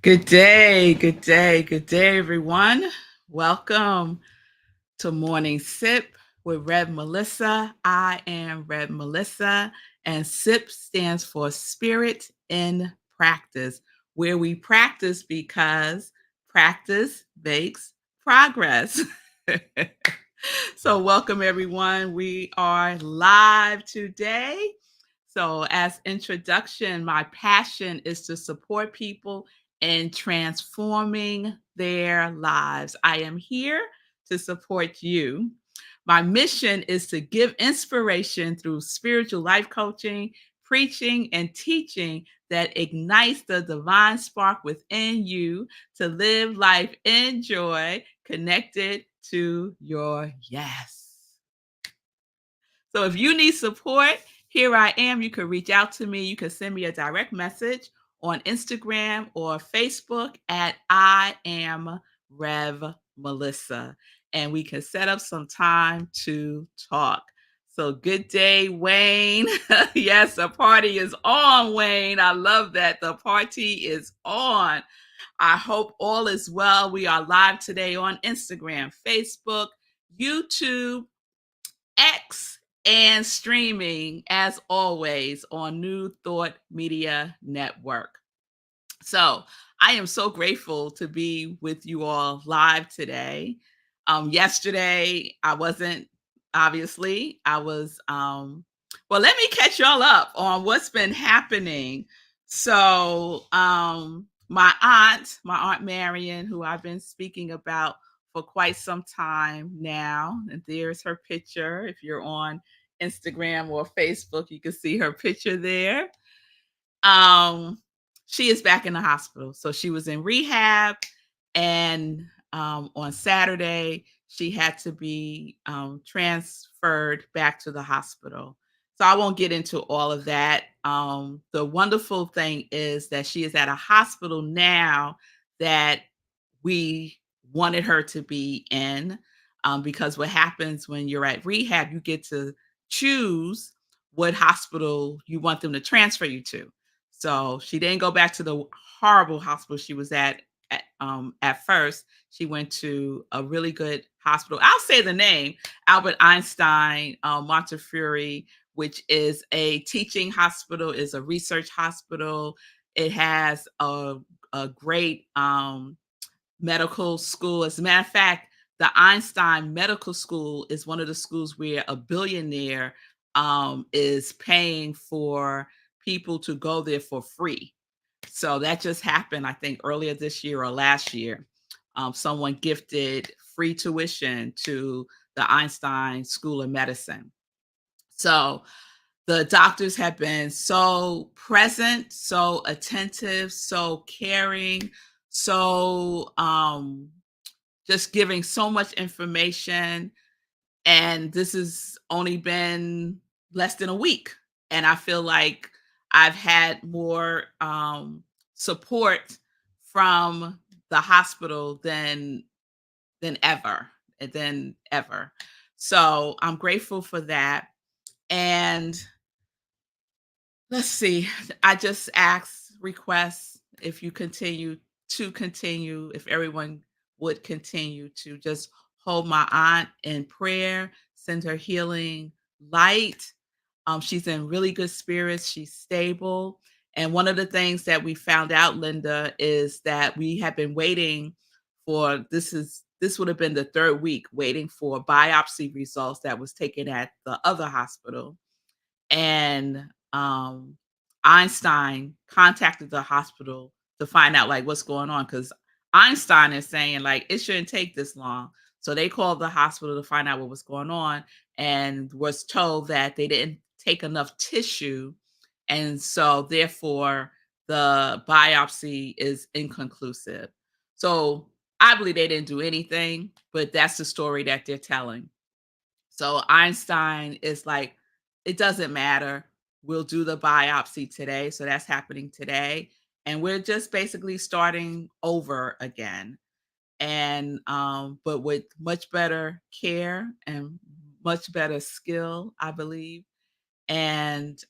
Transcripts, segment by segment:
Good day, good day, good day, everyone. Welcome to Morning Sip with Rev Melissa. I am Rev Melissa, and SIP stands for Spirit in Practice, where we practice because practice makes progress. So, welcome, everyone. We are live today. So, as introduction, my passion is to support people in transforming their lives. I am here to support you. My mission is to give inspiration through spiritual life coaching, preaching, and teaching that ignites the divine spark within you to live life in joy, connected to your yes. So if you need support, here I am. You can reach out to me. You can send me a direct message on Instagram or Facebook at I am Rev Melissa. And we can set up some time to talk. So good day, Wayne. Yes, the party is on, Wayne. I love that. The party is on. I hope all is well. We are live today on Instagram, Facebook, YouTube, X, and streaming as always on New Thought Media Network. So I am so grateful to be with you all live today. Yesterday, I wasn't, obviously, I was, well, let me catch y'all up on what's been happening. So, my aunt Marion, who I've been speaking about for quite some time now, and there's her picture. If you're on Instagram or Facebook, you can see her picture there. Um, she is back in the hospital. So she was in rehab, and on Saturday, she had to be transferred back to the hospital. So I won't get into all of that. The wonderful thing is that she is at a hospital now that we wanted her to be in, because what happens when you're at rehab, you get to choose what hospital you want them to transfer you to. So she didn't go back to the horrible hospital she was at first. She went to a really good hospital. I'll say the name, Albert Einstein Montefiore, which is a teaching hospital, is a research hospital. It has a great medical school. As a matter of fact, the Einstein Medical School is one of the schools where a billionaire is paying for people to go there for free. So that just happened, I think, earlier this year or last year. Someone gifted free tuition to the Einstein School of Medicine. So the doctors have been so present, so attentive, so caring, so just giving so much information. And this has only been less than a week. And I feel like I've had more support from the hospital than ever. So I'm grateful for that. And let's see, I just asked, request, if you continue, if everyone would continue to just hold my aunt in prayer, send her healing light. She's in really good spirits. She's stable. And one of the things that we found out, Linda, is that we have been waiting for this would have been the third week waiting for biopsy results that was taken at the other hospital. And Einstein contacted the hospital to find out like what's going on, because Einstein is saying like it shouldn't take this long. So they called the hospital to find out what was going on, and was told that they didn't take enough tissue, and so therefore the biopsy is inconclusive. So I believe they didn't do anything, but that's the story that they're telling. So Einstein is like, it doesn't matter. We'll do the biopsy today, so that's happening today, and we're just basically starting over again, and, but with much better care and much better skill, I believe, and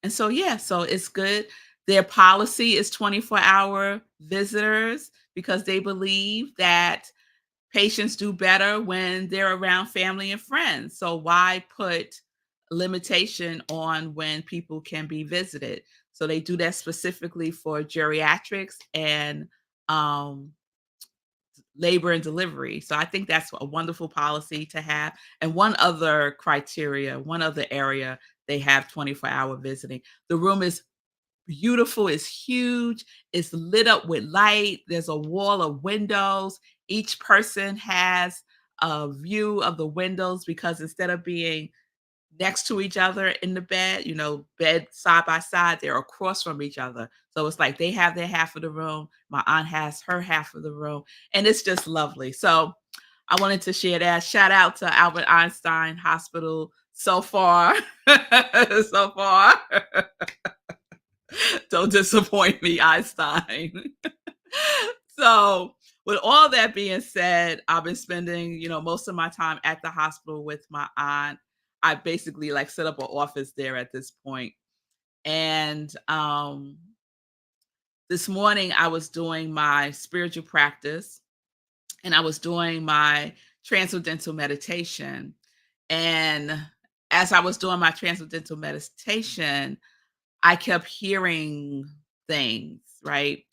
so, yeah, so it's good. Their policy is 24-hour visitors because they believe that patients do better when they're around family and friends. So why put limitation on when people can be visited? So they do that specifically for geriatrics and um, labor and delivery. So I think that's a wonderful policy to have. And one other criteria, one other area they have 24-hour visiting. The room is beautiful, it's huge, it's lit up with light, there's a wall of windows. Each person has a view of the windows because instead of being next to each other in the bed, bed side by side, they're across from each other. So it's like they have their half of the room, my aunt has her half of the room, and it's just lovely. So I wanted to share that. Shout out to Albert Einstein Hospital so far. So far. Don't disappoint me, Einstein. So, with all that being said, I've been spending, most of my time at the hospital with my aunt. I basically like set up an office there at this point. And this morning I was doing my spiritual practice and I was doing my transcendental meditation. And as I was doing my transcendental meditation, I kept hearing things, right?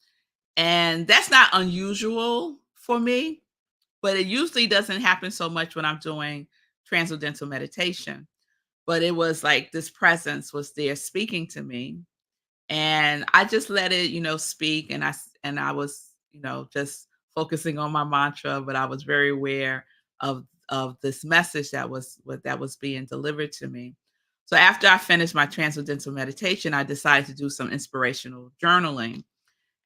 And that's not unusual for me, but it usually doesn't happen so much when I'm doing transcendental meditation. But it was like this presence was there speaking to me, and I just let it, speak, and I was, just focusing on my mantra, but I was very aware of this message that was being delivered to me. So after I finished my transcendental meditation, I decided to do some inspirational journaling.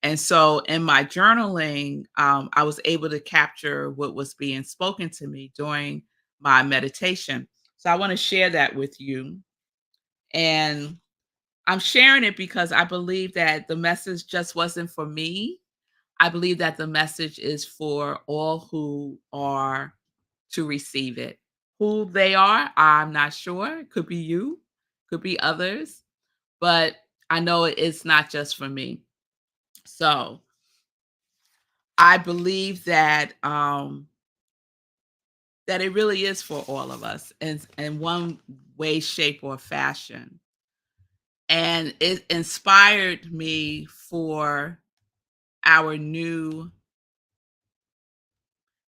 And so in my journaling, I was able to capture what was being spoken to me during my meditation. So I want to share that with you. And I'm sharing it because I believe that the message just wasn't for me. I believe that the message is for all who are to receive it. Who they are, I'm not sure. It could be you, could be others, but I know it's not just for me. So I believe that it really is for all of us in one way, shape, or fashion. And it inspired me for our new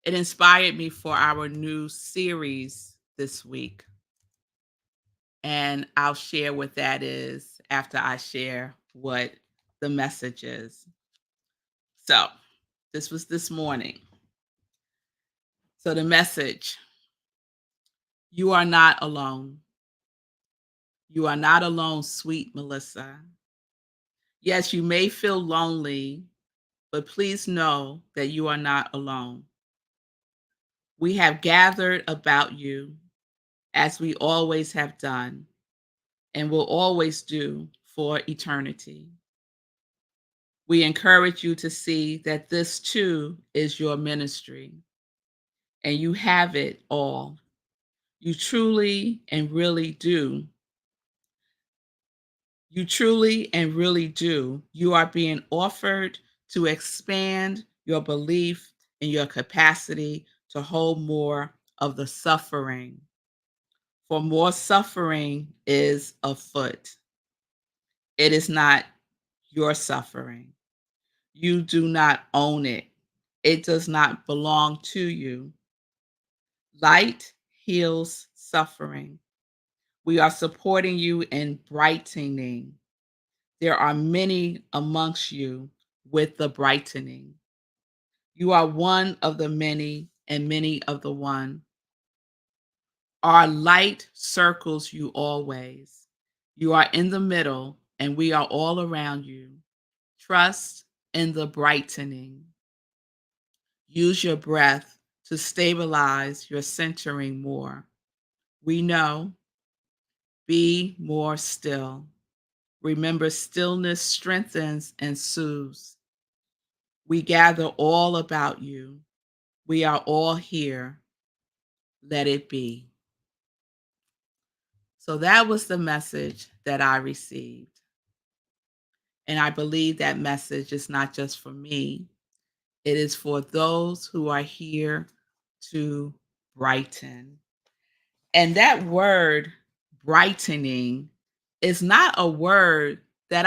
it inspired me for our new series this week. And I'll share what that is after I share what the message is. So this was this morning. So the message: you are not alone. You are not alone, sweet Melissa. Yes, you may feel lonely, but please know that you are not alone. We have gathered about you as we always have done and will always do for eternity. We encourage you to see that this too is your ministry and you have it all. You truly and really do. You truly and really do. You are being offered to expand your belief and your capacity to hold more of the suffering. For more suffering is afoot. It is not your suffering. You do not own it. It does not belong to you. Light heals suffering. We are supporting you in brightening. There are many amongst you with the brightening. You are one of the many and many of the one. Our light circles you always. You are in the middle and we are all around you. Trust in the brightening. Use your breath to stabilize your centering more. We know Be more still. Remember, stillness strengthens and soothes. We gather all about you. We are all here. Let it be. So that was the message that I received. And I believe that message is not just for me, it is for those who are here to brighten. And that word, brightening, is not a word that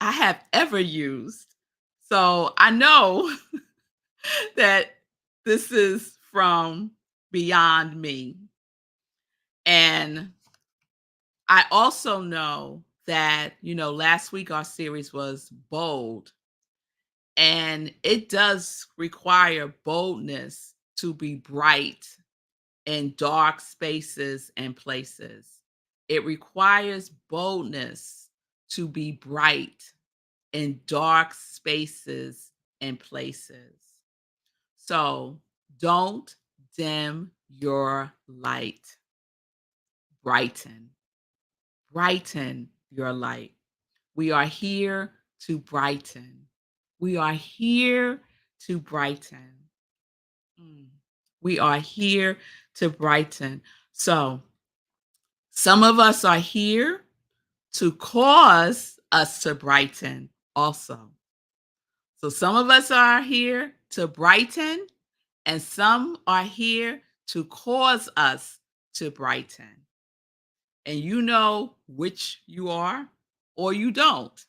I have ever used. So I know that this is from beyond me. And I also know that, last week our series was bold, and it does require boldness to be bright in dark spaces and places. It requires boldness to be bright in dark spaces and places. So don't dim your light. Brighten. Brighten your light. We are here to brighten. We are here to brighten. Mm. We are here to brighten. So, some of us are here to cause us to brighten also. So, some of us are here to brighten, and some are here to cause us to brighten. And you know which you are or you don't.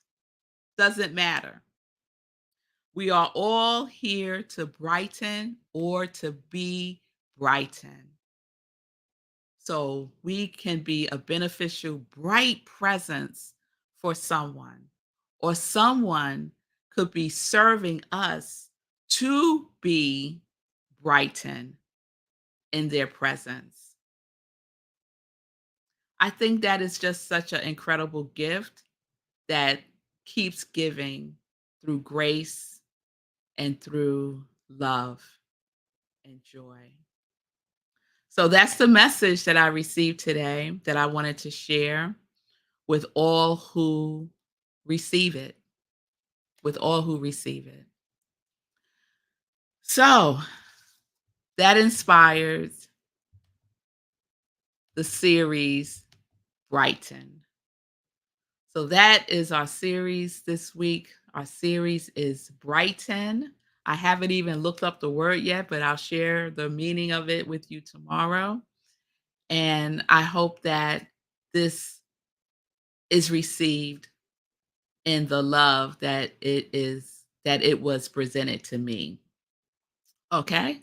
Doesn't matter. We are all here to brighten or to be brightened. So we can be a beneficial, bright presence for someone, or someone could be serving us to be brightened in their presence. I think that is just such an incredible gift that keeps giving through grace and through love and joy. So that's the message that I received today that I wanted to share with all who receive it, with all who receive it. So that inspires the series Brighten. So that is our series this week. Our series is Brighten. I haven't even looked up the word yet, but I'll share the meaning of it with you tomorrow. And I hope that this is received in the love that it was presented to me. Okay?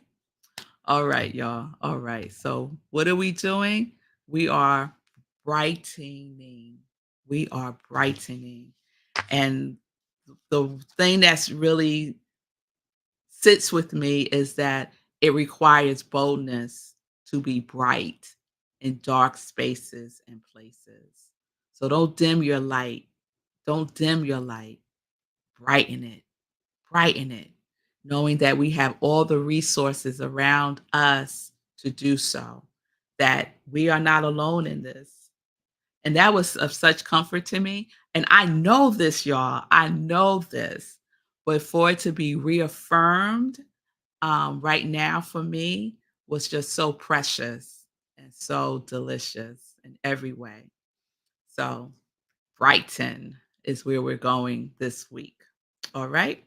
All right, y'all. All right. So, what are we doing? We are brightening. We are brightening. And the thing that's really sits with me is that it requires boldness to be bright in dark spaces and places. So don't dim your light. Don't dim your light. Brighten it. Brighten it. Knowing that we have all the resources around us to do so, that we are not alone in this. And that was of such comfort to me. And I know this, y'all. I know this. But for it to be reaffirmed right now for me was just so precious and so delicious in every way. So, Brighton is where we're going this week. All right.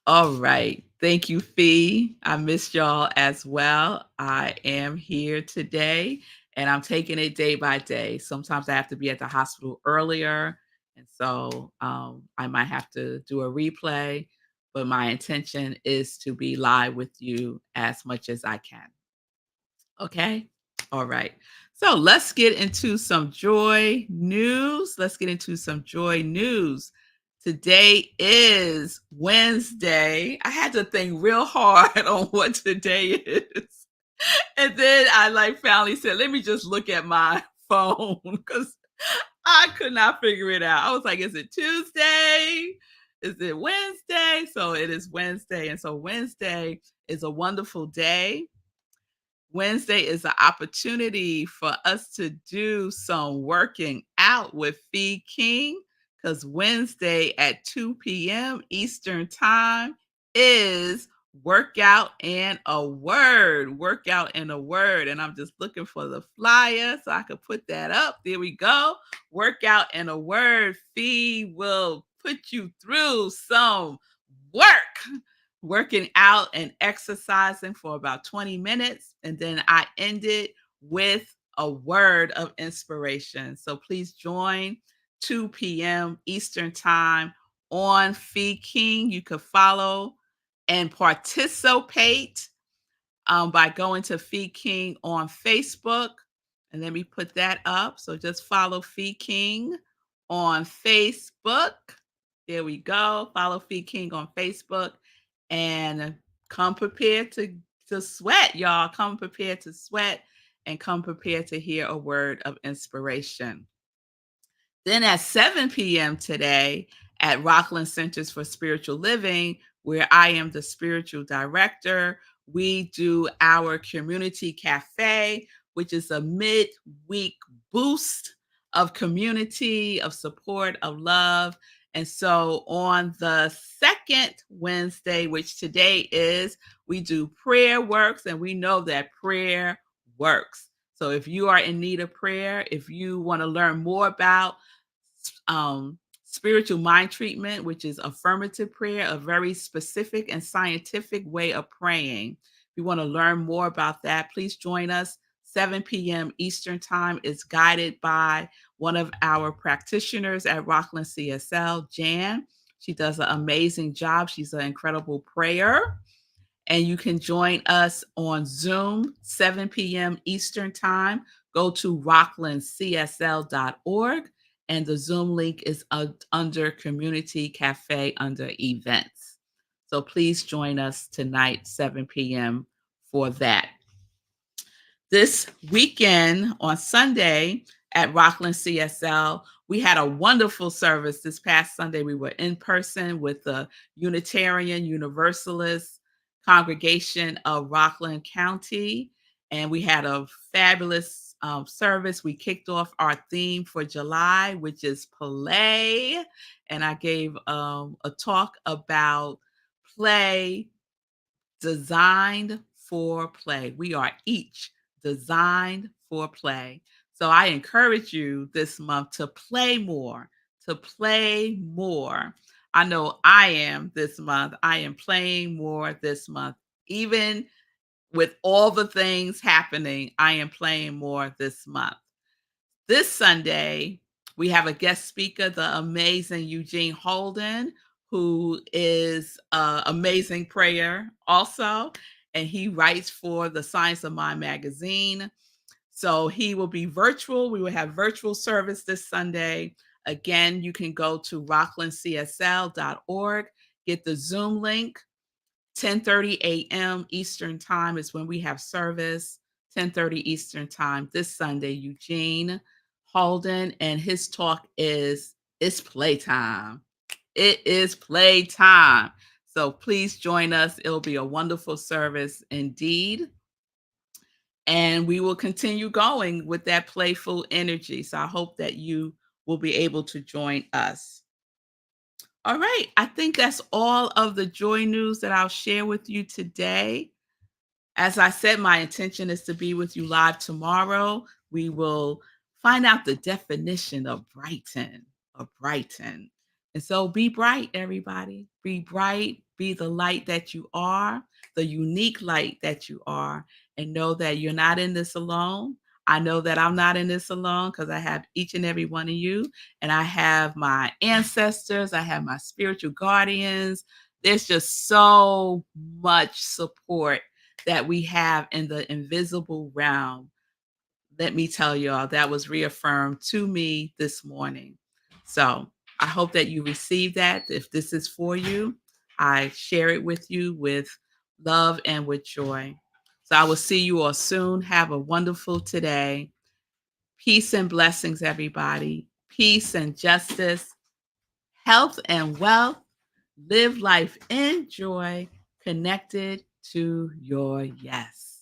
All right. Thank you, Fee. I missed y'all as well. I am here today and I'm taking it day by day. Sometimes I have to be at the hospital earlier. And so I might have to do a replay, but my intention is to be live with you as much as I can. Okay. All right. So let's get into some joy news. Let's get into some joy news. Today is Wednesday. I had to think real hard on what today is. And then I finally said, let me just look at my phone because I could not figure it out. I was like, is it Tuesday? Is it Wednesday? So it is Wednesday. And so Wednesday is a wonderful day. Wednesday is an opportunity for us to do some working out with Feed King because Wednesday at 2 p.m. Eastern Time is workout and a word. Workout and a word. And I'm just looking for the flyer so I could put that up. There we go. Workout and a word. Fee will put you through some work, working out and exercising for about 20 minutes. And then I ended with a word of inspiration. So please join 2 p.m. Eastern Time on Feed King. You could follow and participate by going to Feed King on Facebook. And let me put that up. So just follow Feed King on Facebook. There we go. Follow Feed King on Facebook and come prepared to sweat, y'all. Come prepared to sweat and come prepared to hear a word of inspiration. Then at 7 p.m. today at Rockland Centers for Spiritual Living, where I am the spiritual director, we do our community cafe, which is a mid-week boost of community, of support, of love. And so on the second Wednesday, which today is, we do prayer works, and we know that prayer works. So if you are in need of prayer, if you want to learn more about spiritual mind treatment, which is affirmative prayer, a very specific and scientific way of praying. If you want to learn more about that, please join us. 7 p.m. Eastern Time is guided by one of our practitioners at Rockland CSL, Jan. She does an amazing job. She's an incredible prayer. And you can join us on Zoom, 7 p.m. Eastern Time. Go to rocklandcsl.org, and the Zoom link is under Community Cafe under Events. So please join us tonight, 7 p.m. for that. This weekend on Sunday at Rockland CSL, we had a wonderful service. This past Sunday, we were in person with the Unitarian Universalist congregation of Rockland County, and we had a fabulous service. We kicked off our theme for July, which is play, and I gave a talk about play designed for play. We are each designed for play. So I encourage you this month to play more, to play more. I know I am this month. I am playing more this month. Even with all the things happening, I am playing more this month. This Sunday, we have a guest speaker, the amazing Eugene Holden, who is an amazing prayer also, and he writes for the Science of Mind magazine. So he will be virtual. We will have virtual service this Sunday. Again, you can go to rocklandcsl.org, get the Zoom link. 10:30 a.m. Eastern Time is when we have service. 10:30 Eastern Time this Sunday. Eugene Holden, and his talk is "It's Playtime." It is playtime. So please join us. It'll be a wonderful service indeed. And we will continue going with that playful energy. So I hope that you will be able to join us. All right. I think that's all of the joy news that I'll share with you today. As I said, my intention is to be with you live tomorrow. We will find out the definition of brighten, of brighten. And so be bright, everybody. Be bright, be the light that you are, the unique light that you are, and know that you're not in this alone. I know that I'm not in this alone because I have each and every one of you, and I have my ancestors, I have my spiritual guardians. There's just so much support that we have in the invisible realm. Let me tell y'all, that was reaffirmed to me this morning. So I hope that you receive that. If this is for you, I share it with you with love and with joy. So I will see you all soon. Have a wonderful today. Peace and blessings, everybody. Peace and justice, health and wealth. Live life in joy, connected to your yes.